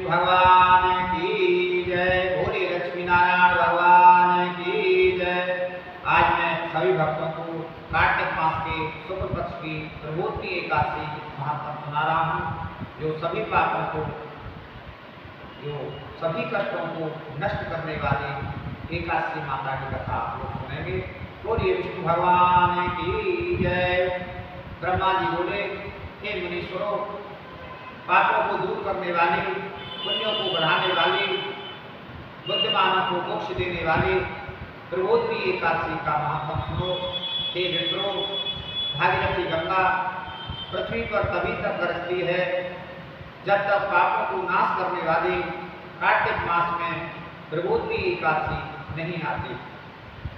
भगवान की जय, भोले लक्ष्मी नारायण भगवान की जय। आज मैं सभी भक्तों को कार्तिक मास के शुक्ल पक्ष की प्रबोधनी एकादशी महात्मा सुना रहा हूँ, जो सभी पापों को, जो सभी कष्टों को नष्ट करने वाली एकादशी माता की कथा आप लोग सुनेंगे। बोलिए विष्णु भगवान की जय। ब्रह्मा जी बोले, हे मुनीश्वरों, पापों को दूर करने वाली, पुण्यों को बढ़ाने वाली, बुद्धिमानों को मोक्ष देने वाली प्रबोधनी एकादशी का महात्मा सुनो। हे मित्रों, भागीरथी गंगा पृथ्वी पर तभी तक बरसती है जब तक पापों को नाश करने वाली कार्तिक मास में प्रबोधनी एकादशी नहीं आती।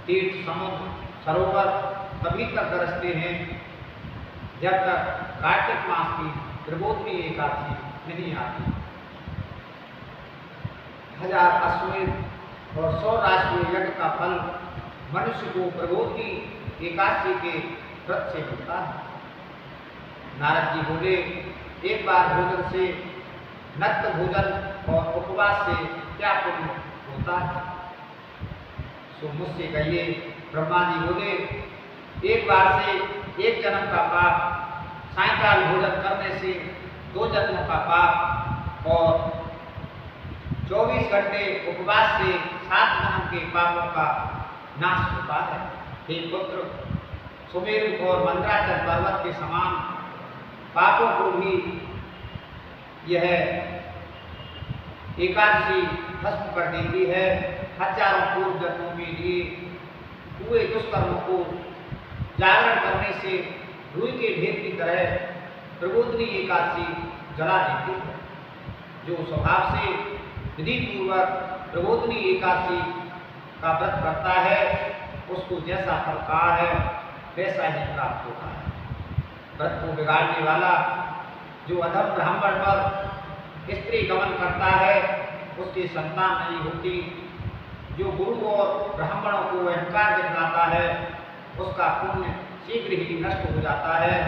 तीर्थ, समुद्र, सरोवर तभी तक बरसते हैं जब तक कार्तिक मास की प्रबोधनी एकादशी नहीं आती। 1000 अश्वमेध और 100 राष्ट्रीय यज्ञ का फल मनुष्य को प्रबोधनी एकादशी के व्रत से मिलता है। नारद जी बोले, एक बार भोजन से, नक्त भोजन और उपवास से क्या पुण्य होता है? सो मुझसे कहिए। ब्रह्मा जी बोले, एक बार से एक जन्म का पाप, सायंकाल भोजन करने से 2 जन्मों का पाप और 24 घंटे उपवास से 7 जन्म के पापों का नाश होता है। हे पुत्र, सुमेरु और मंदराचल पर्वत के समान पापों को भी यह एकादशी भस्म कर देती है। हजारों पूर्व जन्मों में लिए हुए दुष्कर्मों को जागरण करने से रुई के ढेर की तरह प्रबोधनी एकादशी जला देती है। जो स्वभाव से विधि पूर्वक प्रबोधनी एकादशी का व्रत करता है, उसको जैसा फल कहा है वैसा ही प्राप्त होता है। व्रत को बिगाड़ने वाला जो अधम ब्राह्मण पर स्त्री गमन करता है, उसकी संतान नहीं होती। जो गुरु और ब्राह्मणों को अहंकार दिखलाता है, उसका पुण्य शीघ्र ही नष्ट हो जाता है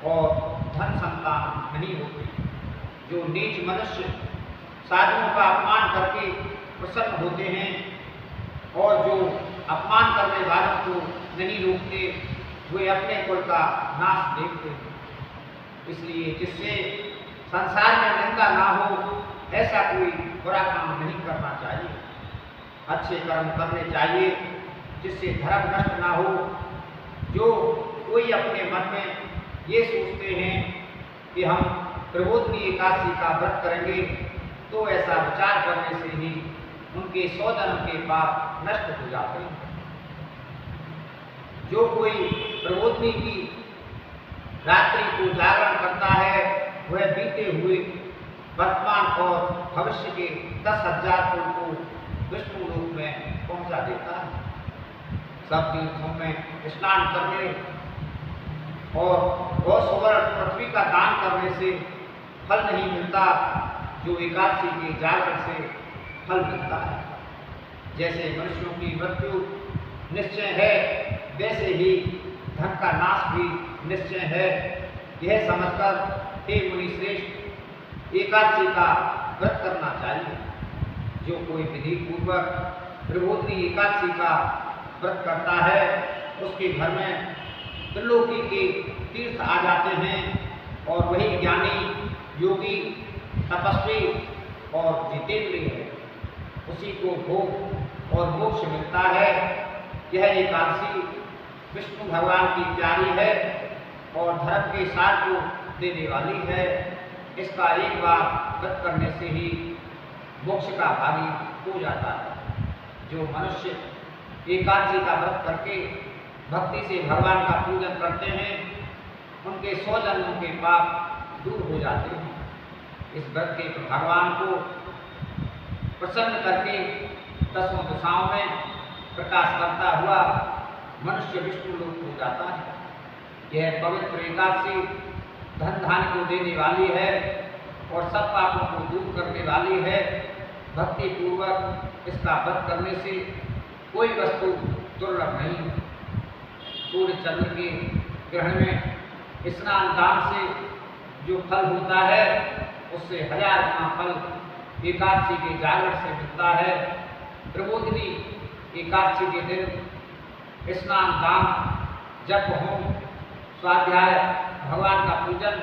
और धन संतान नहीं होती। जो नीच मनुष्य साधुओं का अपमान करके प्रसन्न होते हैं और जो अपमान करने वालों को नहीं रोकते, वे अपने कुल का नाश देखते हैं। इसलिए जिससे संसार में निंदा ना हो, ऐसा कोई बुरा काम नहीं करना चाहिए। अच्छे कर्म करने चाहिए जिससे धर्म नष्ट ना हो। जो कोई अपने मन में ये सोचते हैं कि हम प्रबोधनी एकादशी का व्रत करेंगे, तो ऐसा विचार करने से ही उनके 100 जन्म के पाप नष्ट हो जाते हैं। जो कोई प्रबोधनी की रात्रि को जागरण करता है, वह बीते हुए वर्तमान और भविष्य के 10,000 कुल को विष्णु लोक में पहुंचा देता है। सब तीर्थों में स्नान करने और गौ सुवर्ण पृथ्वी का दान करने से फल नहीं मिलता, जो एकादशी के जागरण से फल मिलता है। जैसे मनुष्यों की मृत्यु निश्चय है, वैसे ही धन का नाश भी निश्चय है। यह समझकर हे मुनि श्रेष्ठ, एकादशी का व्रत करना चाहिए। जो कोई विधि पूर्वक प्रबोधनी एकादशी का व्रत करता है, उसके घर में त्रिलोकी के तीर्थ आ जाते हैं और वही ज्ञानी, योगी, तपस्वी और जितेंद्रिय है, उसी को भोग और मोक्ष मिलता है। यह एकादशी विष्णु भगवान की प्यारी है और धर्म के सार को देने वाली है। इसका एक बार व्रत करने से ही मोक्ष का भागी हो जाता है। जो मनुष्य एकादशी का व्रत करके भक्ति से भगवान का पूजन करते हैं, उनके 100 जन्मों के पाप दूर हो जाते हैं। इस व्रत के भगवान को प्रसन्न करके 10 दिशाओं में प्रकाश करता हुआ मनुष्य विष्णु लोक हो जाता है। यह पवित्र एकादशी धन धान्य को देने वाली है और सब पापों को दूर करने वाली है। भक्ति पूर्वक इसका व्रत करने से कोई वस्तु दुर्लभ नहीं। सूर्य चंद्र के ग्रहण में स्नान दान से जो फल होता है, उससे 1000 गुना फल एकादशी के जागरण से मिलता है। प्रबोधिनी एकादशी के दिन स्नान, दान, जप, होम, स्वाध्याय, भगवान का पूजन,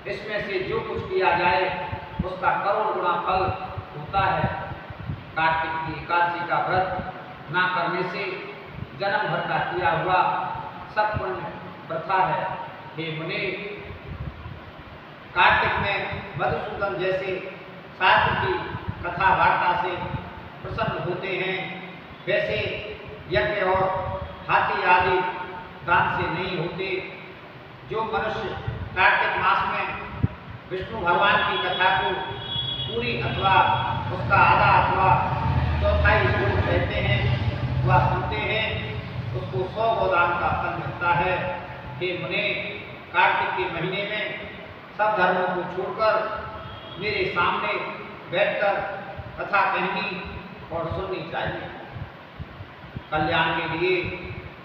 इसमें से जो कुछ किया जाए उसका करोड़ गुना फल होता है। कार्तिक की एकादशी का व्रत ना करने से जन्म भर का किया हुआ सब पुण्य वृथा है। हे मुनि, कार्तिक में मधुसूदन जैसे शास्त्र की कथा वार्ता से प्रसन्न होते हैं, वैसे यज्ञ और हाथी आदि दान से नहीं होते। जो मनुष्य कार्तिक मास में विष्णु भगवान की कथा को पूरी अथवा उसका आधा अथवा चौथाई स्वरूप कहते हैं, वह सुनते हैं, उसको 100 गोदान का फल मिलता है। हे मुने, कार्तिक के महीने में सब धर्मों को छोड़कर मेरे सामने बैठकर कथा कहनी और सुननी चाहिए। कल्याण के लिए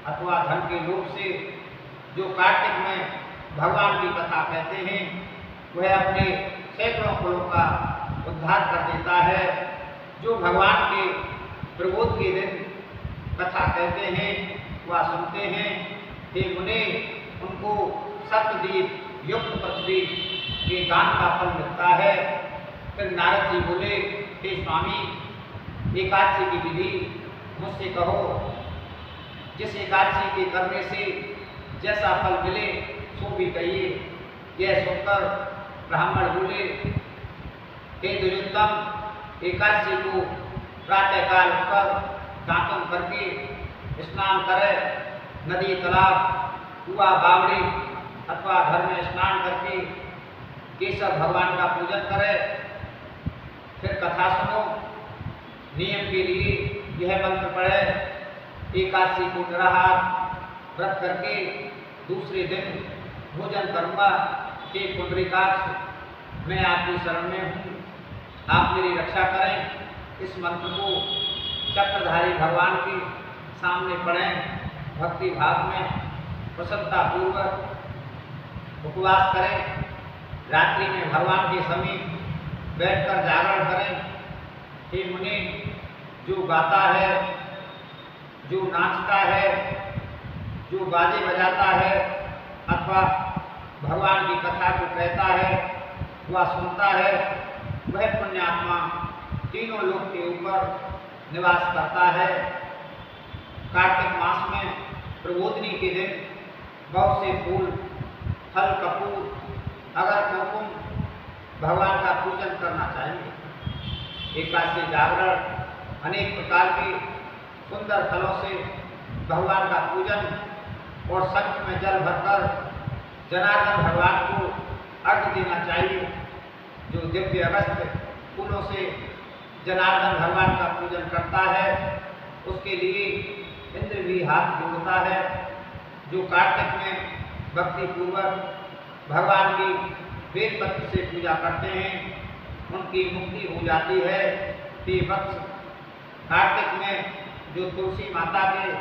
अथवा धन के लोभ से जो कार्तिक में भगवान की कथा कहते हैं, वह अपने सैकड़ों कुलों का उद्धार कर देता है। जो भगवान के प्रबोध के दिन कथा कहते हैं, वह सुनते हैं, हे मुने, उनको सप्तदीप युक्त पृथ्वी के दान का फल मिलता है। फिर नारद जी बोले, हे स्वामी, एकादशी की विधि मुझसे कहो। जिस एकादशी के करने से जैसा फल मिले सो भी कहिए। यह सुनकर ब्राह्मण बोले, हे दुर्योत्तम, एकादशी को प्रातःकाल उठकर दातुन करके स्नान करे, नदी, तालाब, कुआं, बावड़ी अथवा घर में स्नान करके केशव भगवान का पूजन करे। फिर कथा सुनो। नियम के लिए यह मंत्र पढ़े, एकादशी को निराहार व्रत करके दूसरे दिन भोजन करूँगा। हे पुंडरीकाक्ष, मैं आपकी शरण में हूँ, आप मेरी रक्षा करें। इस मंत्र को चक्रधारी भगवान के सामने पढ़ें। भक्ति भाव में प्रसन्नता पूर्वक उपवास करें। रात्रि में भगवान के समीप बैठकर जागरण करें। हे मुनि, जो गाता है, जो नाचता है, जो बाजे बजाता है अथवा भगवान की कथा को कहता है, वह सुनता है, वह पुण्यात्मा तीनों लोक के ऊपर निवास करता है। कार्तिक मास में प्रबोधिनी के दिन बहुत से फूल, फल, कपूर, अगर कुमकुम भगवान का पूजन करना चाहिए। एकादशी जागरण अनेक प्रकार के सुंदर फलों से भगवान का पूजन और शंख में जल भरकर जनार्दन भगवान को अर्घ्य देना चाहिए। जो दिव्य अगस्त्य फूलों से जनार्दन भगवान का पूजन करता है, उसके लिए इंद्र भी हाथ जोड़ता है। जो कार्तिक में भक्ति पूर्वक भगवान की बेलपत्र से पूजा करते हैं, उनकी मुक्ति हो जाती है। हे वत्स, कार्तिक में जो तुलसी माता के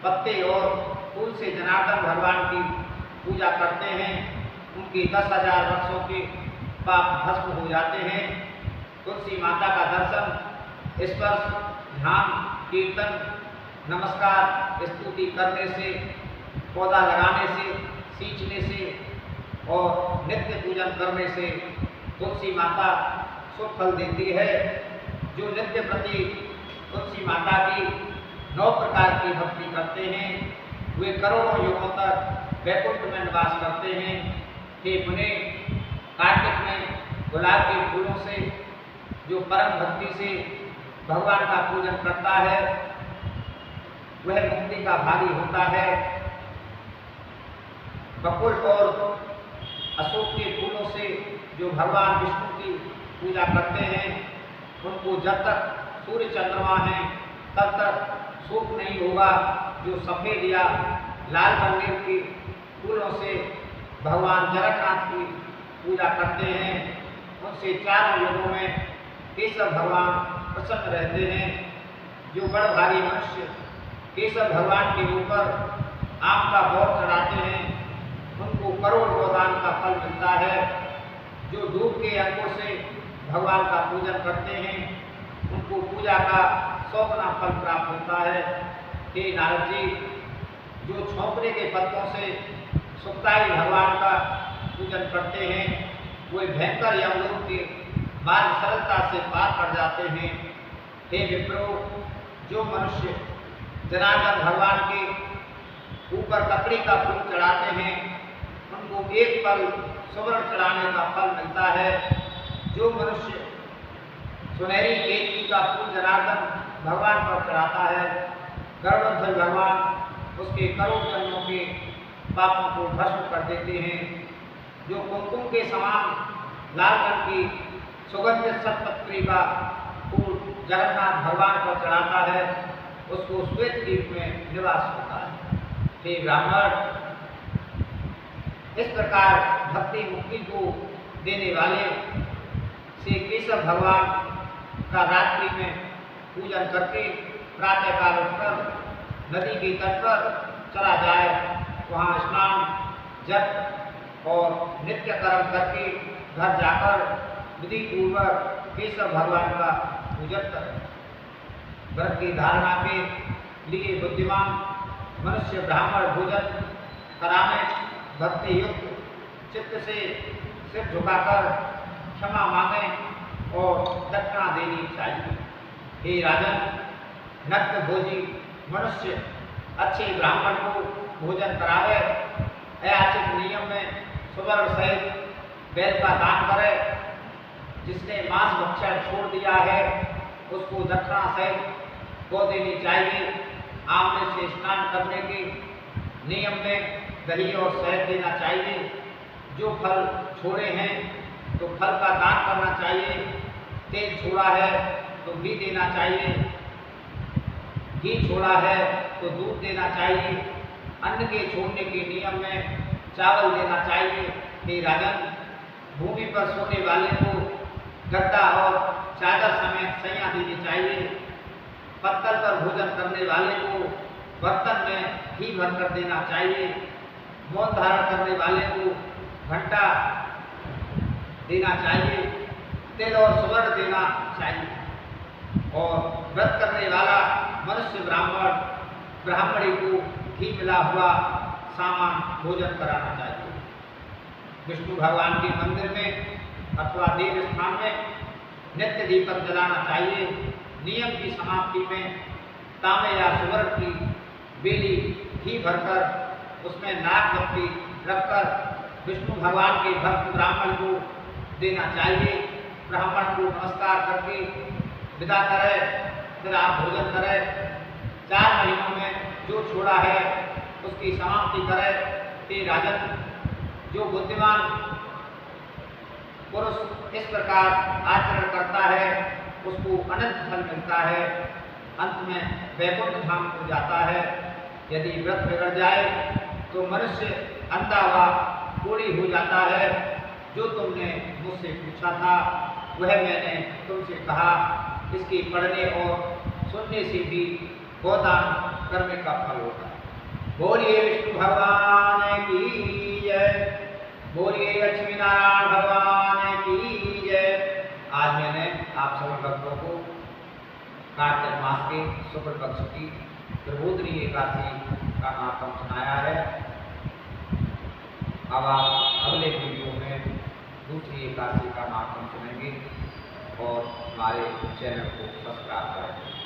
पत्ते और फूल से जनार्दन भगवान की पूजा करते हैं, उनकी 10,000 वर्षों के पाप भस्म हो जाते हैं। तुलसी माता का दर्शन, स्पर्श, ध्यान, कीर्तन, नमस्कार, स्तुति करने से, पौधा लगाने से, सींचने से और नित्य पूजन करने से तुलसी माता शुभ फल देती है। जो नित्य प्रति तुलसी माता की 9 प्रकार की भक्ति करते हैं, वे करोड़ों युगों तक वैकुंठ में निवास करते हैं। हे मुने, कार्तिक में गुलाब के फूलों से जो परम भक्ति से भगवान का पूजन करता है, वह मुक्ति का भागी होता है। बकुल और अशोक के फूलों से जो भगवान विष्णु की पूजा करते हैं, उनको जब तक सूर्य चंद्रमा है तब तक सूख नहीं होगा। जो सफ़ेद या लाल रंग के फूलों से भगवान जगन्नाथ की पूजा करते हैं, उनसे चारों युगों में केशव भगवान प्रसन्न रहते हैं। जो बड़ भारी मनुष्य केशव भगवान के ऊपर आम का बौर चढ़ाते हैं, उनको करोड़ गोदान का फल मिलता है। जो दूध के अंगों से भगवान का पूजन करते हैं उनको पूजा का 100 गुना फल प्राप्त होता है। हे नारद जी, जो छोंकरे के पत्तों से सुखदायी भगवान का पूजन करते हैं वे भयंकर यमलोक के मार्ग सरलता से पार कर जाते हैं। हे विप्रो, जो मनुष्य जनार्दन भगवान के ऊपर लकड़ी का फूल चढ़ाते हैं उनको एक पल सुवर्ण चढ़ाने का फल मिलता है। जो मनुष्य सुनहरी केतकी का फूल जनार्दन भगवान पर चढ़ाता है गरुड़ध्वज भगवान उसके करोड़ जन्मों के पापों को भस्म कर देते हैं। जो कुमकुम के समान लाल रंग की सुगंधित सतपत्री का फूल जगन्नाथ भगवान पर चढ़ाता है उसको श्वेत द्वीप में निवास होता है। हे ब्राह्मण, इस प्रकार भक्ति मुक्ति को देने वाले श्री केशव भगवान का रात्रि में पूजन करके प्रातःकाल उठकर नदी के तट पर चला जाए, वहाँ स्नान जप और नित्य कर्म करके घर जाकर विधि पूर्वक केशव भगवान का पूजन करें। व्रत की धारणा के लिए बुद्धिमान मनुष्य ब्राह्मण भोजन कराने भक्ति युक्त चित्त से सिर झुकाकर क्षमा मांगे और दक्षिणा देनी चाहिए। हे राजन, नक्त भोजी मनुष्य अच्छे ब्राह्मण को भोजन करावे, अयाचित नियम में सुवर्ण सहित बैल का दान करे। जिसने मांस भक्षण छोड़ दिया है उसको दक्षिणा सहित गौ देनी चाहिए। आमने से स्नान करने के नियम में दही और शहद देना चाहिए। जो फल छोड़े हैं तो फल का दान करना चाहिए। तेल छोड़ा है तो घी देना चाहिए। घी छोड़ा है तो दूध देना चाहिए। अन्न के छोड़ने के नियम में चावल देना चाहिए। हे राजन, भूमि पर सोने वाले को गद्दा और चादर समेत सैया देनी चाहिए। पत्तल पर भोजन करने वाले को बर्तन में घी भरकर देना चाहिए। मौन धारण करने वाले को घंटा देना चाहिए। तिल और सुवर्ण देना चाहिए। और व्रत करने वाला मनुष्य ब्राह्मणी को घी मिला हुआ सामान भोजन कराना चाहिए। विष्णु भगवान के मंदिर में अथवा देव स्थान में नित्य दीपक जलाना चाहिए। नियम की समाप्ति में तांबे या सुवर्ण की बेली घी भरकर उसमें नाग बत्ती रखकर विष्णु भगवान के भक्त ब्राह्मण को देना चाहिए। ब्राह्मण को नमस्कार करके विदा करे, फिर आप भोजन करें। 4 महीनों में जो छोड़ा है उसकी समाप्ति करे। हे राजन, जो बुद्धिमान पुरुष इस प्रकार आचरण करता है उसको अनंत फल मिलता है। अंत में वैकुंठ धाम को जाता है। यदि व्रत बिगड़ जाए तो मनुष्य अंधा व कोढ़ी हो जाता है। जो तुमने मुझसे पूछा था वह मैंने तुमसे कहा। इसके पढ़ने और सुनने से भी गोदान करने का फल होता है। बोलिए विष्णु भगवान की जय। बोलिए लक्ष्मी नारायण भगवान की जय। आज मैंने आप सभी भक्तों को कार्तिक मास के शुक्ल पक्ष की प्रबोधनी एकादशी का महात्म सुनाया है। अब आप अगले वीडियो में दूसरी एकादशी का महात्म सुनेंगे और हमारे चैनल को सब्सक्राइब करें।